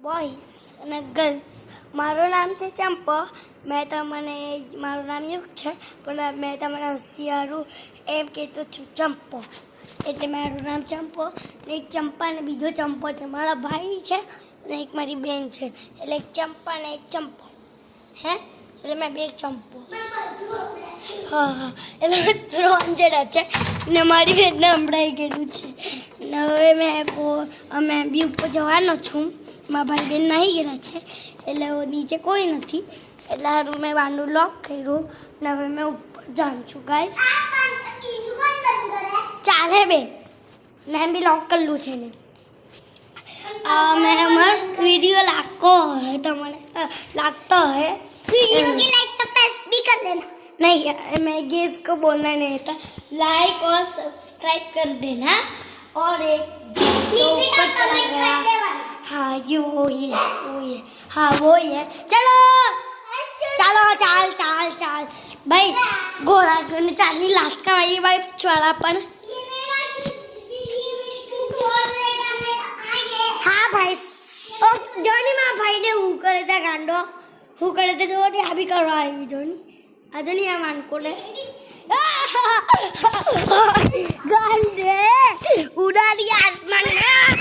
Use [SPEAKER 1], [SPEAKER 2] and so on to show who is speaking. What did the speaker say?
[SPEAKER 1] Boys અને girls. મારું નામ છે ચંપો. મેં તમને મારું નામ એવું છે પણ મેં તમને હોશિયારું એમ કહેતો છું ચંપો, એટલે મારું નામ ચંપો. ને એક ચંપા ને બીજો ચંપો છે, મારા ભાઈ છે અને એક મારી બેન છે, એટલે એક ચંપા ને એક ચંપો. હે એટલે મેં બે ચંપો. હા એટલે 3 જણા છે ને મારી બેનને હમણાં ગયેલું છે ને હવે અમે બી ઉપર જવાનો છું. મારા ભાઈ બેન નાહી ગયેલા છે એટલે નીચે કોઈ નથી, એટલે હારું મેં બારનું લોક કર્યું ને હવે મેં ઉપર જાઉં છું ગાઈસ. ચાલે બે મેં બી લોક કરેલું છે ને મેં મસ્ત વિડીયો लागता है वीडियो की लाइक सब्सक्राइब भी कर लेना. नहीं मैं ये इसको बोलना नहीं था, लाइक और सब्सक्राइब कर देना और एक नीचे का कमेंट कर देना. हाँ ये वो हाँ वो ही है. चलो चलो चाल भाई घोड़ा ने चालनी लास्का वाली भाई छवाड़ा पण. हाँ भाई जोनी माँ भाई ने हूँ करे था गांडो हूँ करे थे जो आ भी करवा आई जोनी आ जोनी आ मान को ले गांडे उड़ा दिया आसमान में.